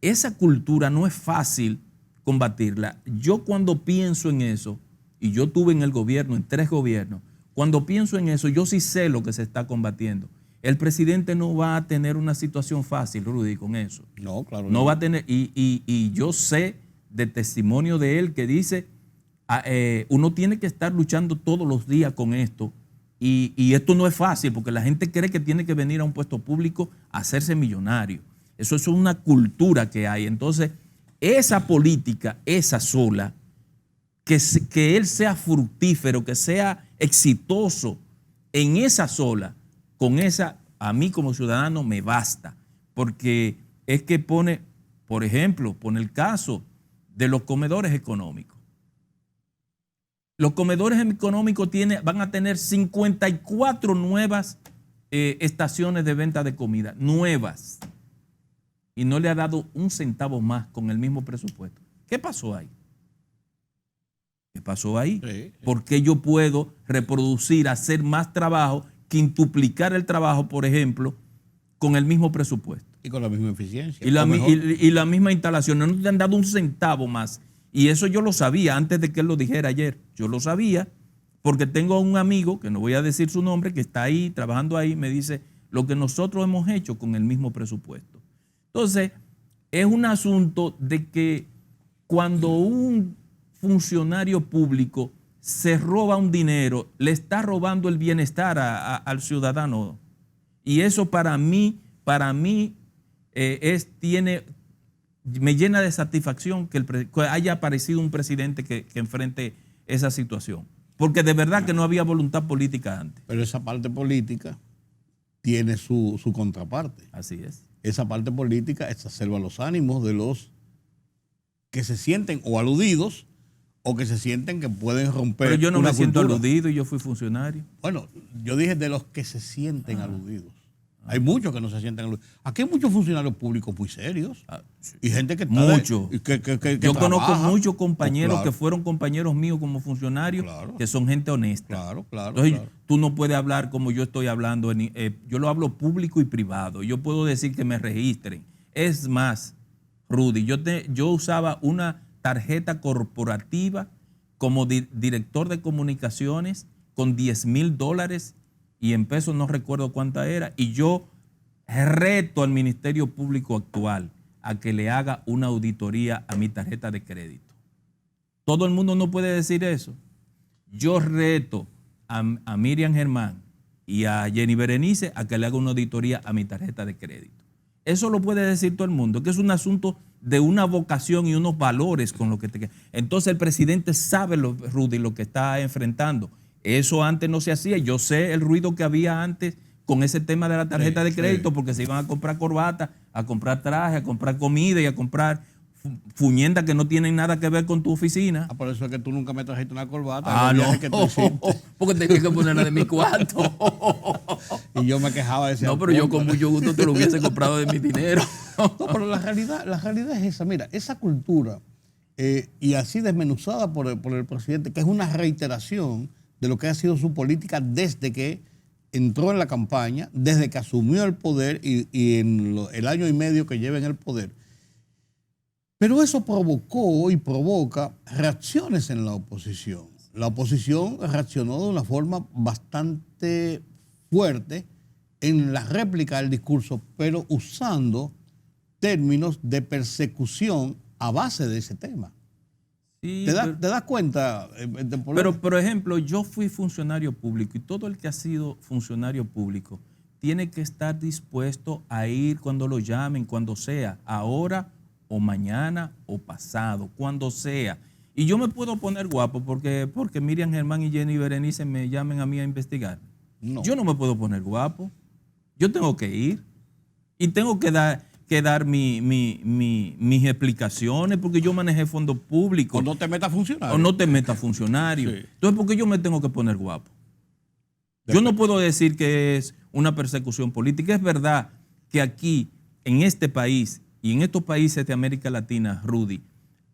S2: esa cultura no es fácil combatirla. Yo cuando pienso en eso, y yo estuve en el gobierno, en 3 gobiernos, cuando pienso en eso, yo sí sé lo que se está combatiendo. El presidente no va a tener una situación fácil, Rudy, con eso.
S1: No, claro.
S2: No va a tener, y yo sé de testimonio de él que dice, uno tiene que estar luchando todos los días con esto y esto no es fácil porque la gente cree que tiene que venir a un puesto público a hacerse millonario. Eso es una cultura que hay. Entonces, esa política, esa sola, que él sea fructífero, que sea exitoso en esa sola, con esa, a mí como ciudadano me basta, porque es que pone, por ejemplo, pone el caso de los comedores económicos. Los comedores económicos van a tener 54 nuevas estaciones de venta de comida, nuevas, y no le ha dado un centavo más con el mismo presupuesto. ¿Qué pasó ahí? ¿Qué pasó ahí?
S1: Sí.
S2: ¿Por qué yo puedo reproducir, hacer más trabajo, quintuplicar el trabajo, por ejemplo, con el mismo presupuesto?
S1: Y con la misma eficiencia.
S2: Y la misma instalación. No te han dado un centavo más. Y eso yo lo sabía antes de que él lo dijera ayer. Yo lo sabía porque tengo un amigo, que no voy a decir su nombre, que está ahí, trabajando ahí, me dice lo que nosotros hemos hecho con el mismo presupuesto. Entonces, es un asunto de que cuando un funcionario público se roba un dinero, le está robando el bienestar al ciudadano. Y eso para mí me llena de satisfacción que haya aparecido un presidente que enfrente esa situación. Porque de verdad que no había voluntad política antes.
S1: Pero esa parte política tiene su contraparte.
S2: Así es.
S1: Esa parte política exacerba los ánimos de los que se sienten o aludidos o que se sienten que pueden romper.
S2: Pero yo no
S1: una
S2: me siento
S1: cultura.
S2: aludido y yo fui funcionario.
S1: Bueno, yo dije de los que se sienten aludidos. Hay muchos que no se sienten aludidos. Aquí hay muchos funcionarios públicos muy serios.
S2: Sí.
S1: Y gente que está
S2: Mucho.
S1: que
S2: Yo conozco
S1: trabaja.
S2: muchos compañeros
S1: Claro.
S2: que fueron compañeros míos como funcionarios,
S1: Claro.
S2: que son gente honesta.
S1: Claro.
S2: Entonces, tú no puedes hablar como yo estoy hablando. Yo lo hablo público y privado. Yo puedo decir que me registren. Es más, Rudy, yo usaba una tarjeta corporativa como director de comunicaciones con $10,000 y en pesos no recuerdo cuánta era. Y yo reto al Ministerio Público actual a que le haga una auditoría a mi tarjeta de crédito. Todo el mundo no puede decir eso. Yo reto a Miriam Germán y a Jenny Berenice a que le haga una auditoría a mi tarjeta de crédito. Eso lo puede decir todo el mundo, que es un asunto de una vocación y unos valores con lo que te... Entonces el presidente sabe, Rudy, lo que está enfrentando. Eso antes no se hacía. Yo sé el ruido que había antes con ese tema de la tarjeta de crédito, porque se iban a comprar corbata, a comprar traje, a comprar comida y a comprar fuñendas que no tienen nada que ver con tu oficina.
S1: Por eso es que tú nunca me trajiste una corbata.
S2: No,
S1: que tú hiciste.
S2: porque tenía que ponerla de mi cuarto.
S1: Y yo me quejaba de ese
S2: No, pero yo
S1: apunte.
S2: con mucho gusto te lo hubiese comprado de mi dinero.
S1: No, pero la realidad es esa. Mira, esa cultura, y así desmenuzada por el presidente, que es una reiteración de lo que ha sido su política desde que entró en la campaña, desde que asumió el poder y en el año y medio que lleva en el poder. Pero eso provocó y provoca reacciones en la oposición. La oposición reaccionó de una forma bastante fuerte en la réplica del discurso, pero usando términos de persecución a base de ese tema.
S2: Sí,
S1: ¿Te das cuenta?
S2: Pero, por ejemplo, yo fui funcionario público y todo el que ha sido funcionario público tiene que estar dispuesto a ir cuando lo llamen, cuando sea, ahora o mañana o pasado, cuando sea. Y yo me puedo poner guapo porque Miriam Germán y Jenny Berenice me llamen a mí a investigar.
S1: No.
S2: Yo no me puedo poner guapo. Yo tengo que ir y tengo que dar mis explicaciones porque yo manejé fondos públicos.
S1: O no te metas funcionario.
S2: O no te metas funcionario.
S1: Sí.
S2: Entonces, ¿por qué yo me tengo que poner guapo? Yo no puedo decir que es una persecución política. Es verdad que aquí, en este país y en estos países de América Latina, Rudy,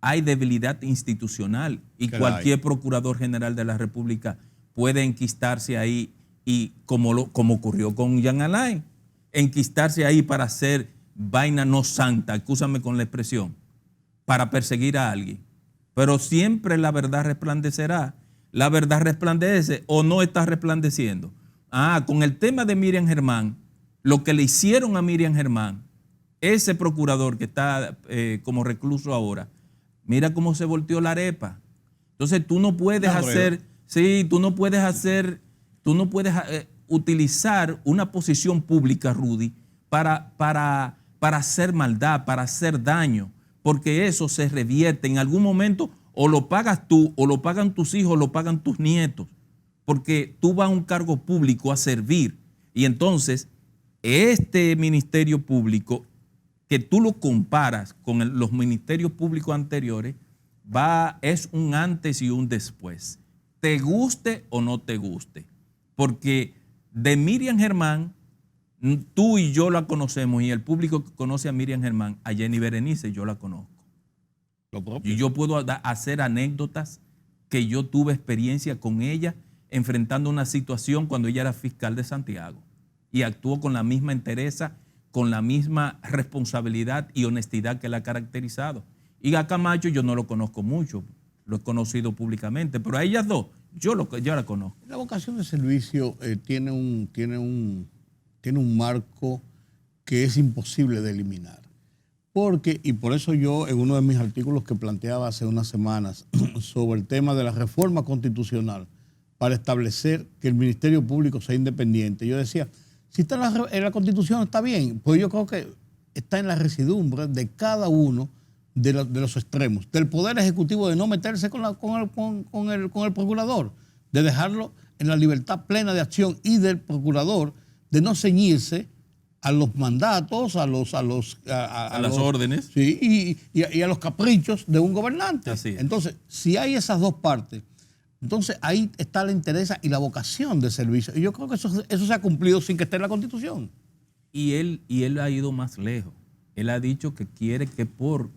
S2: hay debilidad institucional y
S1: Que
S2: cualquier procurador general de la República puede enquistarse ahí y como ocurrió con Jean Alain, enquistarse ahí para hacer vaina no santa, excúsame con la expresión, para perseguir a alguien. Pero siempre la verdad resplandecerá. La verdad resplandece o no está resplandeciendo. Con el tema de Miriam Germán, lo que le hicieron a Miriam Germán, ese procurador que está como recluso ahora, Mira cómo se volteó la arepa. Entonces tú no puedes utilizar una posición pública, Rudy, para hacer maldad, para hacer daño, porque eso se revierte en algún momento, o lo pagas tú, o lo pagan tus hijos, o lo pagan tus nietos, porque tú vas a un cargo público a servir. Y entonces, este ministerio público, que tú lo comparas con los ministerios públicos anteriores, es un antes y un después. Te guste o no te guste. Porque de Miriam Germán, tú y yo la conocemos, y el público que conoce a Miriam Germán, a Jenny Berenice, yo la conozco. Y yo puedo hacer anécdotas que yo tuve experiencia con ella enfrentando una situación cuando ella era fiscal de Santiago y actuó con la misma entereza, con la misma responsabilidad y honestidad que la ha caracterizado. Y a Camacho yo no lo conozco mucho, lo he conocido públicamente, pero a ellas dos yo la conozco.
S1: La vocación de servicio tiene un marco que es imposible de eliminar. Y por eso yo en uno de mis artículos que planteaba hace unas semanas sobre el tema de la reforma constitucional para establecer que el Ministerio Público sea independiente, yo decía, si está en la Constitución está bien, pues yo creo que está en la residumbre de cada uno de los extremos, del Poder Ejecutivo de no meterse con el Procurador, de dejarlo en la libertad plena de acción, y del Procurador de no ceñirse a los mandatos, a las
S2: órdenes.
S1: Sí, y a los caprichos de un gobernante.
S2: Así es.
S1: Entonces, si hay esas dos partes, entonces ahí está la interés y la vocación de servicio. Y yo creo que eso se ha cumplido sin que esté en la Constitución.
S2: Y él ha ido más lejos. Él ha dicho que quiere que por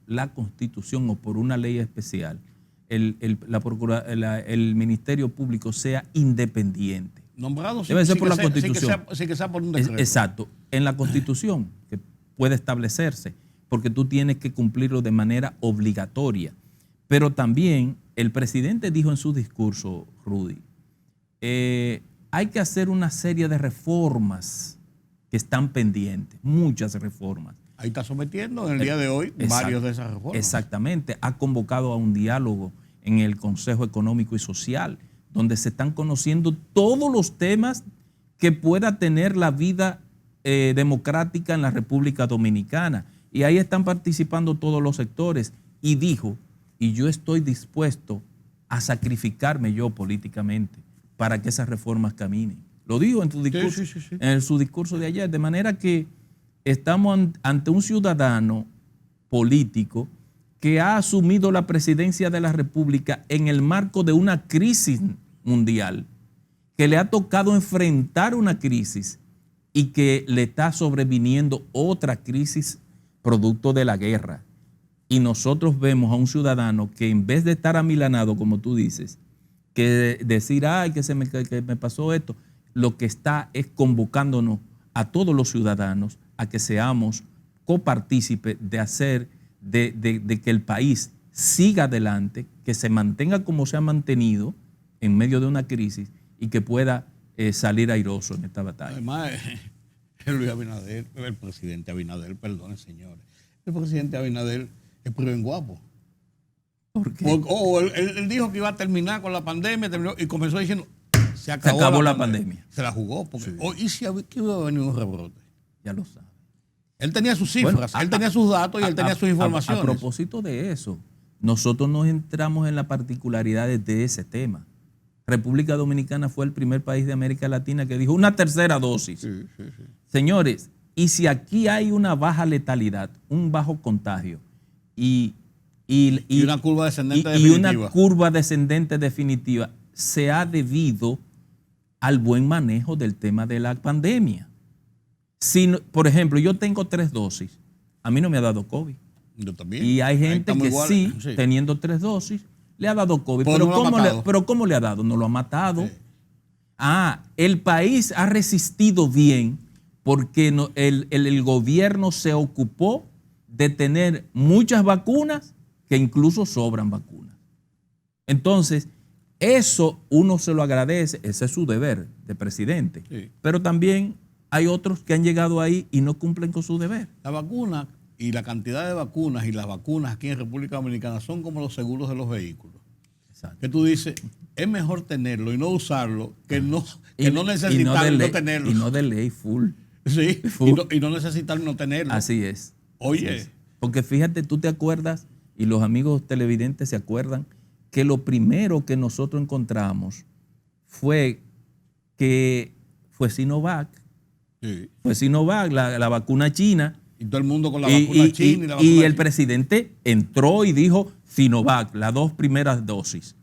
S2: la Constitución o por una ley especial el Ministerio Público sea independiente.
S1: Nombrado
S2: debe ser por la Constitución.
S1: Sin que sea por un decreto.
S2: Exacto. En la Constitución, que puede establecerse, porque tú tienes que cumplirlo de manera obligatoria. Pero también el presidente dijo en su discurso, Rudy, hay que hacer una serie de reformas que están pendientes, muchas reformas.
S1: Ahí está sometiendo en el día de hoy varios de esas reformas.
S2: Exactamente. Ha convocado a un diálogo en el Consejo Económico y Social, donde se están conociendo todos los temas que pueda tener la vida democrática en la República Dominicana. Y ahí están participando todos los sectores. Y dijo, y yo estoy dispuesto a sacrificarme yo políticamente para que esas reformas caminen. Lo dijo en su discurso, sí. En su discurso de ayer. De manera que estamos ante un ciudadano político que ha asumido la presidencia de la República en el marco de una crisis mundial, que le ha tocado enfrentar una crisis y que le está sobreviniendo otra crisis producto de la guerra. Y nosotros vemos a un ciudadano que en vez de estar amilanado, como tú dices, que decir, ay, que me pasó esto, lo que está es convocándonos a todos los ciudadanos a que seamos copartícipes de hacer de que el país siga adelante, que se mantenga como se ha mantenido en medio de una crisis y que pueda salir airoso en esta batalla.
S1: Además, el presidente Abinader, perdón, señores, el presidente Abinader es puro en guapo.
S2: ¿Por qué?
S1: Él dijo que iba a terminar con la pandemia y comenzó diciendo, se acabó la pandemia. Se la jugó. Porque,
S2: sí.
S1: ¿Y si iba a venir un rebrote?
S2: Ya lo sabe.
S1: Él tenía sus cifras, él tenía sus datos y él tenía sus informaciones.
S2: A propósito de eso, nosotros nos entramos en las particularidades de ese tema. República Dominicana fue el primer país de América Latina que dijo una tercera dosis.
S1: Sí.
S2: Señores, y si aquí hay una baja letalidad, un bajo contagio y
S1: una curva descendente definitiva.
S2: Y una curva descendente definitiva, se ha debido al buen manejo del tema de la pandemia. Si, por ejemplo, yo tengo 3 dosis, a mí no me ha dado COVID.
S1: Yo también.
S2: Y hay gente que sí, teniendo 3 dosis, le ha dado COVID. Pero ¿cómo le ha dado? No lo ha matado. Sí. El país ha resistido bien porque el gobierno se ocupó de tener muchas vacunas, que incluso sobran vacunas. Entonces, eso uno se lo agradece, ese es su deber de presidente. Sí. Pero también hay otros que han llegado ahí y no cumplen con su deber.
S1: La vacuna y la cantidad de vacunas y las vacunas aquí en República Dominicana son como los seguros de los vehículos.
S2: Exacto.
S1: Que tú dices, es mejor tenerlo y no usarlo que no necesitar no tenerlo.
S2: Y no de ley full.
S1: Sí,
S2: Full.
S1: y no necesitar no tenerlo.
S2: Así es.
S1: Oye.
S2: Así es. Porque fíjate, tú te acuerdas, y los amigos televidentes se acuerdan, que lo primero que nosotros encontramos fue que fue Sinovac.
S1: Sí.
S2: Fue Sinovac, la vacuna china.
S1: Y todo el mundo con la vacuna china y la vacuna
S2: Y el
S1: china.
S2: presidente entró y dijo Sinovac, las 2 primeras dosis.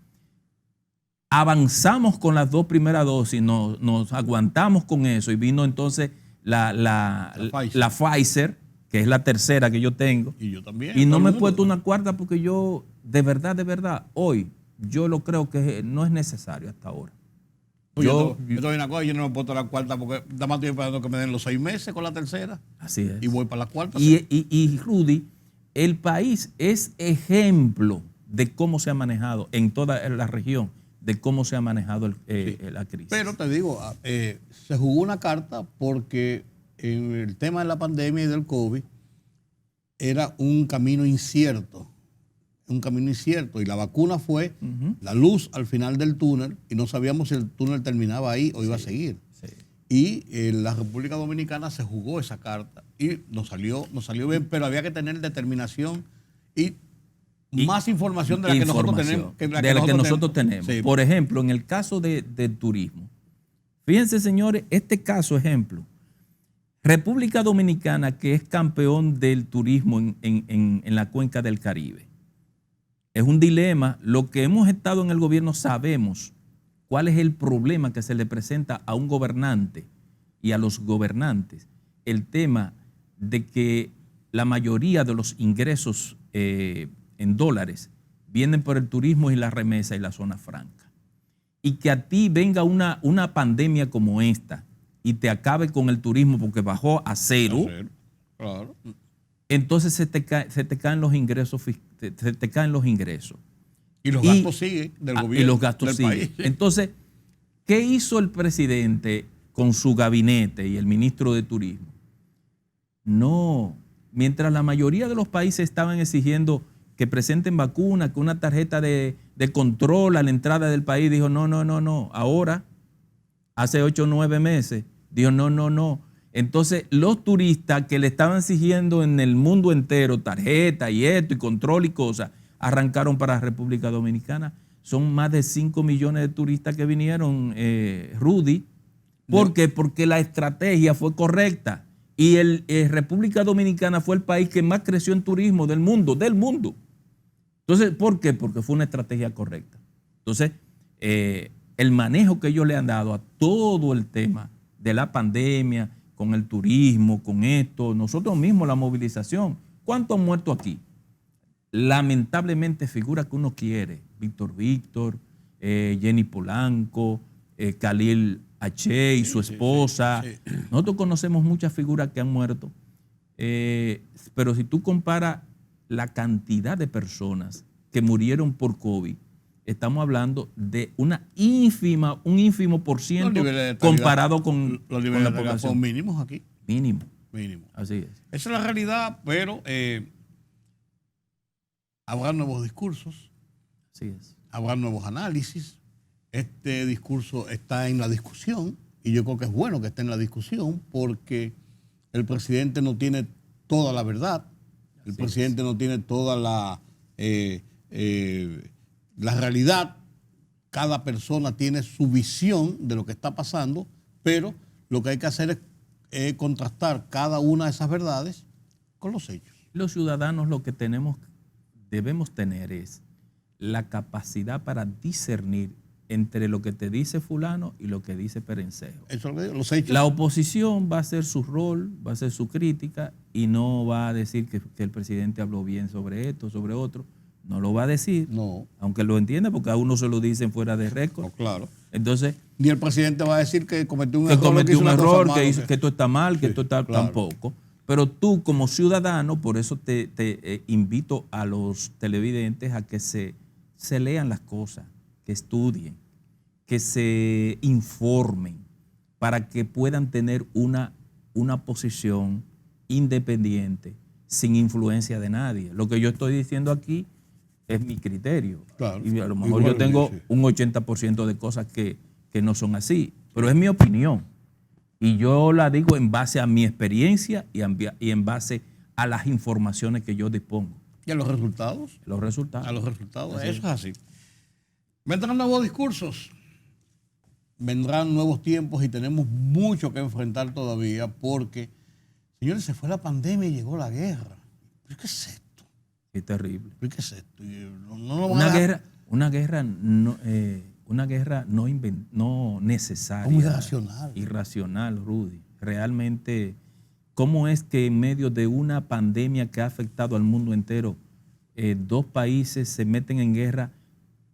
S2: Avanzamos con las 2 primeras dosis, nos aguantamos con eso y vino entonces la Pfizer, que es la tercera que yo tengo.
S1: Y yo también.
S2: Y no
S1: todo
S2: me
S1: el
S2: he
S1: mundo.
S2: puesto una cuarta porque yo, de verdad, hoy, yo lo creo que no es necesario hasta ahora.
S1: Pues yo te doy una cosa, yo no me he puesto la cuarta porque nada más estoy esperando que me den los 6 meses con la tercera.
S2: Así es.
S1: Y voy para la cuarta.
S2: Y Rudy, el país es ejemplo de cómo se ha manejado en toda la región, de cómo se ha manejado la crisis.
S1: Pero te digo, se jugó una carta porque en el tema de la pandemia y del COVID era un camino incierto. Y la vacuna fue la luz al final del túnel y no sabíamos si el túnel terminaba ahí o iba a seguir.
S2: Sí.
S1: Y la República Dominicana se jugó esa carta y nos salió bien, pero había que tener determinación y más información de la que nosotros tenemos.
S2: nosotros tenemos.
S1: Sí.
S2: Por ejemplo, en el caso del turismo, fíjense, señores, este caso ejemplo. República Dominicana, que es campeón del turismo en la cuenca del Caribe. Es un dilema. Lo que hemos estado en el gobierno sabemos cuál es el problema que se le presenta a un gobernante y a los gobernantes. El tema de que la mayoría de los ingresos en dólares vienen por el turismo y la remesa y la zona franca. Y que a ti venga una pandemia como esta y te acabe con el turismo porque bajó a cero.
S1: Claro.
S2: Entonces se te caen los ingresos, se te caen los ingresos.
S1: Y los gastos siguen del gobierno.
S2: Y los gastos
S1: del
S2: siguen.
S1: país.
S2: Entonces, ¿qué hizo el presidente con su gabinete y el ministro de Turismo? No, mientras la mayoría de los países estaban exigiendo que presenten vacunas, que una tarjeta de control a la entrada del país, dijo no. Ahora, hace 8 o 9 meses, dijo no. Entonces, los turistas que le estaban exigiendo en el mundo entero tarjeta y esto y control y cosas, arrancaron para República Dominicana. Son más de 5 millones de turistas que vinieron, Rudy. ¿Por qué? Porque la estrategia fue correcta. Y República Dominicana fue el país que más creció en turismo del mundo. Entonces, ¿por qué? Porque fue una estrategia correcta. Entonces, el manejo que ellos le han dado a todo el tema de la pandemia, con el turismo, con esto, nosotros mismos la movilización. ¿Cuántos han muerto aquí? Lamentablemente figuras que uno quiere. Víctor, Jenny Polanco, Khalil H. y su esposa. Sí. Nosotros conocemos muchas figuras que han muerto. Pero si tú comparas la cantidad de personas que murieron por COVID, estamos hablando de un ínfimo por ciento comparado con
S1: los niveles
S2: la población.
S1: Son mínimos aquí.
S2: Mínimo.
S1: Así
S2: es.
S1: Esa es la realidad, pero habrá nuevos discursos.
S2: Así es.
S1: Habrá nuevos análisis. Este discurso está en la discusión y yo creo que es bueno que esté en la discusión porque el presidente no tiene toda la verdad. El presidente no tiene toda la realidad. Cada persona tiene su visión de lo que está pasando, pero lo que hay que hacer es contrastar cada una de esas verdades con los hechos.
S2: Los ciudadanos lo que debemos tener es la capacidad para discernir entre lo que te dice fulano y lo que dice Perencejo.
S1: Eso es lo que digo, los hechos.
S2: La oposición va a hacer su rol, va a hacer su crítica y no va a decir que el presidente habló bien sobre esto, sobre otro. No lo va a decir,
S1: no,
S2: aunque lo entienda, porque a uno se lo dicen fuera de récord.
S1: No, claro.
S2: Entonces,
S1: ni el presidente va a decir que cometió un error,
S2: que esto está mal, que esto está tampoco. Pero tú como ciudadano, por eso te invito a los televidentes a que se lean las cosas, que estudien, que se informen, para que puedan tener una posición independiente sin influencia de nadie. Lo que yo estoy diciendo aquí es mi criterio.
S1: Claro.
S2: Y a lo mejor
S1: Igual,
S2: yo tengo
S1: sí.
S2: un 80% de cosas que no son así, pero es mi opinión. Y yo la digo en base a mi experiencia y en base a las informaciones que yo dispongo.
S1: ¿Y a los resultados?
S2: Los resultados.
S1: A los resultados,
S2: Así
S1: eso es así. Vendrán nuevos discursos, vendrán nuevos tiempos y tenemos mucho que enfrentar todavía porque, señores, se fue la pandemia y llegó la guerra. ¿Pero qué es esto?
S2: Qué terrible.
S1: ¿Pero qué es esto? Y no lo van a dejar.
S2: Una guerra no necesaria.
S1: Como irracional.
S2: Irracional, Rudy. Realmente, ¿cómo es que en medio de una pandemia que ha afectado al mundo entero, dos países se meten en guerra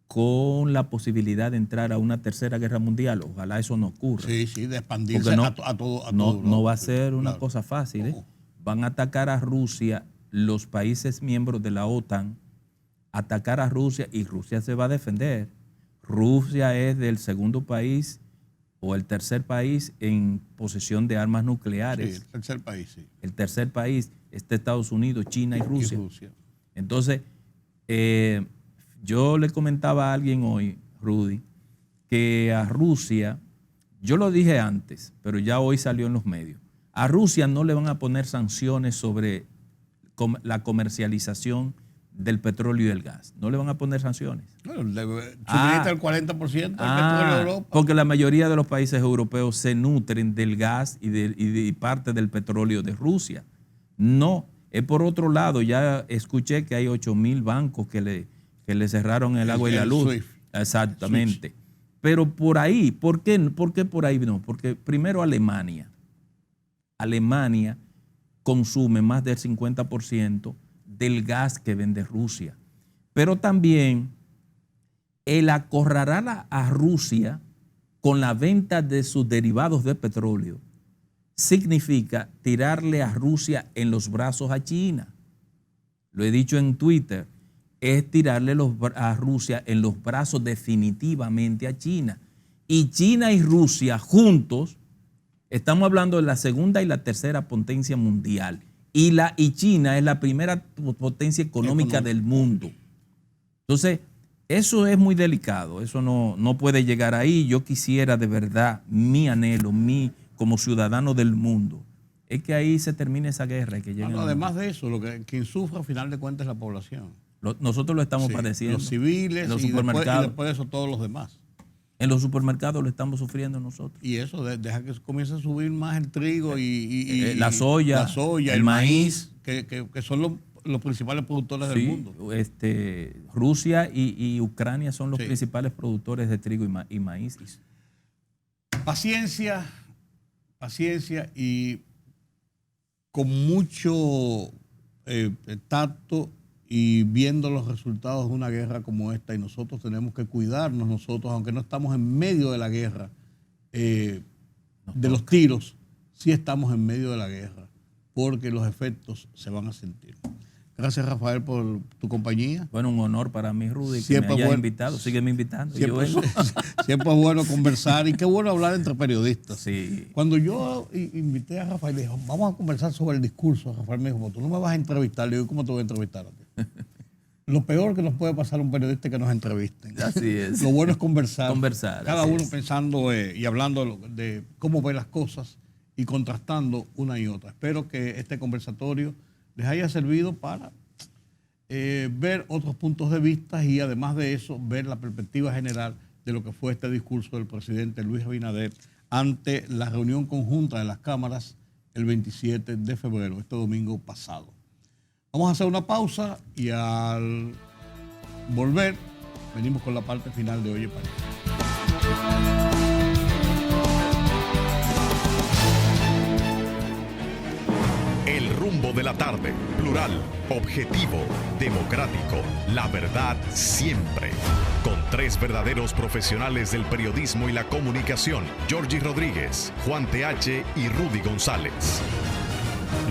S2: con la posibilidad de entrar a una tercera guerra mundial? Ojalá eso no ocurra.
S1: Sí, de expandirse
S2: Porque
S1: a todo.
S2: No va a ser una
S1: Claro.
S2: cosa fácil.
S1: No.
S2: Van a atacar a Rusia, los países miembros de la OTAN, atacar a Rusia y Rusia se va a defender. Rusia es del segundo país o el tercer país en posesión de armas
S1: Sí,
S2: nucleares.
S1: el tercer país, sí.
S2: El tercer país está Estados Unidos, China y Rusia. Entonces, yo le comentaba a alguien hoy, Rudy, que a Rusia, yo lo dije antes, pero ya hoy salió en los medios, a Rusia no le van a poner sanciones sobre la comercialización del petróleo y el gas. No le van a poner sanciones.
S1: Bueno, suministra el 40% del petróleo de Europa.
S2: Porque la mayoría de los países europeos se nutren del gas y parte del petróleo de Rusia. No, es por otro lado, ya escuché que hay 8,000 bancos que le cerraron el agua y la luz.
S1: SWIFT.
S2: Exactamente. Pero por ahí, ¿por qué por ahí no? Porque primero Alemania consume más del 50% del gas que vende Rusia. Pero también el acorralar a Rusia con la venta de sus derivados de petróleo significa tirarle a Rusia en los brazos a China. Lo he dicho en Twitter, es tirarle a Rusia en los brazos definitivamente a China. Y China y Rusia juntos, estamos hablando de la segunda y la tercera potencia mundial. Y China es la primera potencia económica del mundo. Entonces, eso es muy delicado. Eso no puede llegar ahí. Yo quisiera de verdad, mi anhelo, como ciudadano del mundo, es que ahí se termine esa guerra. Y que llegue
S1: Además de eso, quien sufre al final de cuentas es la población.
S2: Nosotros lo estamos
S1: Sí,
S2: padeciendo.
S1: los civiles
S2: en los
S1: y
S2: supermercados.
S1: después de eso todos los demás.
S2: En los supermercados lo estamos sufriendo nosotros.
S1: Y eso deja que comience a subir más el trigo y
S2: la soya,
S1: el maíz, que son los principales productores del mundo.
S2: Rusia y Ucrania son los principales productores de trigo y maíz.
S1: Paciencia y con mucho tacto y viendo los resultados de una guerra como esta, y nosotros tenemos que cuidarnos nosotros, aunque no estamos en medio de la guerra, de los tiros, sí estamos en medio de la guerra, porque los efectos se van a sentir. Gracias, Rafael, por tu compañía.
S2: Bueno, un honor para mí, Rudy,
S1: Siempre
S2: que me hayas invitado. Sígueme invitando.
S1: Siempre es bueno conversar y qué bueno hablar entre periodistas.
S2: Sí.
S1: Cuando yo invité a Rafael, le dije, vamos a conversar sobre el discurso. Rafael me dijo, tú no me vas a entrevistar. Le digo, ¿cómo te voy a entrevistar a ti? Lo peor que nos puede pasar a un periodista es que nos entrevisten.
S2: Así es.
S1: Lo bueno es conversar. Cada uno pensando y hablando de cómo ve las cosas y contrastando una y otra. Espero que este conversatorio les haya servido para ver otros puntos de vista y además de eso, ver la perspectiva general de lo que fue este discurso del presidente Luis Abinader ante la reunión conjunta de las cámaras el 27 de febrero, este domingo pasado. Vamos a hacer una pausa y al volver venimos con la parte final de Oye País.
S3: El rumbo de la tarde, plural, objetivo, democrático, la verdad siempre. Con tres verdaderos profesionales del periodismo y la comunicación, Georgie Rodríguez, Juan TH y Rudy González.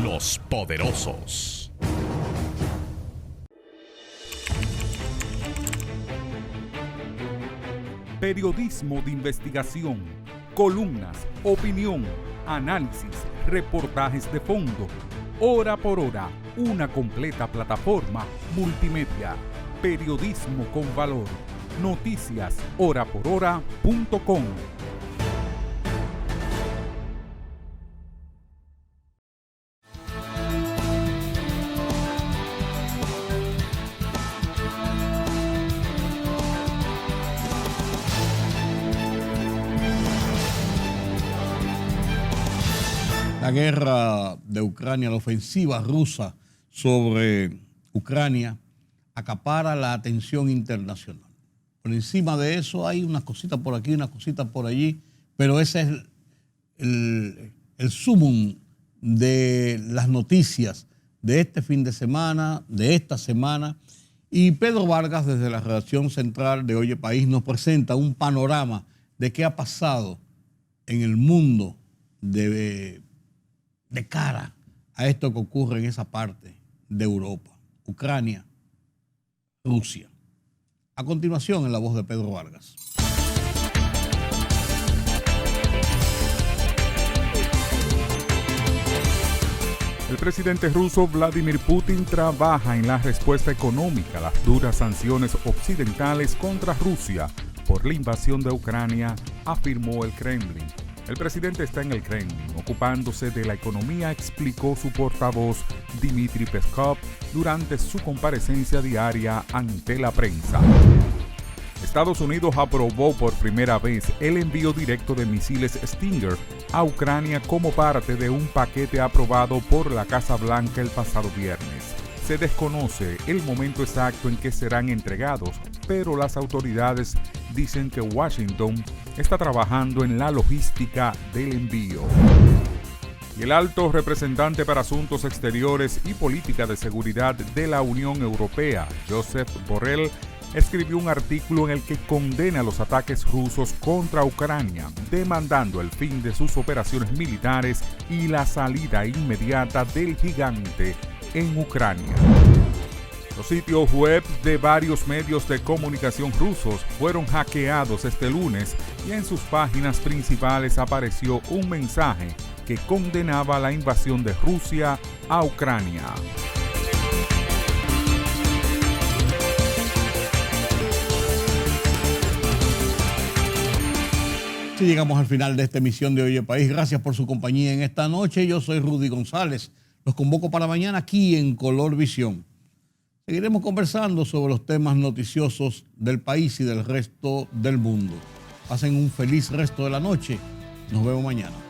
S3: Los poderosos.
S4: Periodismo de investigación, columnas, opinión, análisis, reportajes de fondo, Hora por Hora, una completa plataforma multimedia. Periodismo con valor. Noticias horaporhora.com.
S1: La guerra de Ucrania, la ofensiva rusa sobre Ucrania, acapara la atención internacional. Por encima de eso hay unas cositas por aquí, unas cositas por allí, pero ese es el sumum de las noticias de este fin de semana, de esta semana. Y Pedro Vargas, desde la redacción central de Oye País, nos presenta un panorama de qué ha pasado en el mundo de cara a esto que ocurre en esa parte de Europa, Ucrania, Rusia. A continuación, en la voz de Pedro Vargas.
S4: El presidente ruso Vladimir Putin trabaja en la respuesta económica a las duras sanciones occidentales contra Rusia por la invasión de Ucrania, afirmó el Kremlin. El presidente está en el Kremlin, ocupándose de la economía, explicó su portavoz Dmitry Peskov durante su comparecencia diaria ante la prensa. Estados Unidos aprobó por primera vez el envío directo de misiles Stinger a Ucrania como parte de un paquete aprobado por la Casa Blanca el pasado viernes. Se desconoce el momento exacto en que serán entregados, pero las autoridades dicen que Washington está trabajando en la logística del envío. Y el alto representante para Asuntos Exteriores y Política de Seguridad de la Unión Europea, Josep Borrell, escribió un artículo en el que condena los ataques rusos contra Ucrania, demandando el fin de sus operaciones militares y la salida inmediata del gigante en Ucrania. Los sitios web de varios medios de comunicación rusos fueron hackeados este lunes y en sus páginas principales apareció un mensaje que condenaba la invasión de Rusia a Ucrania.
S1: Así llegamos al final de esta emisión de Oye País. Gracias por su compañía en esta noche. Yo soy Rudy González. Los convoco para mañana aquí en Color Visión. Seguiremos conversando sobre los temas noticiosos del país y del resto del mundo. Pasen un feliz resto de la noche. Nos vemos mañana.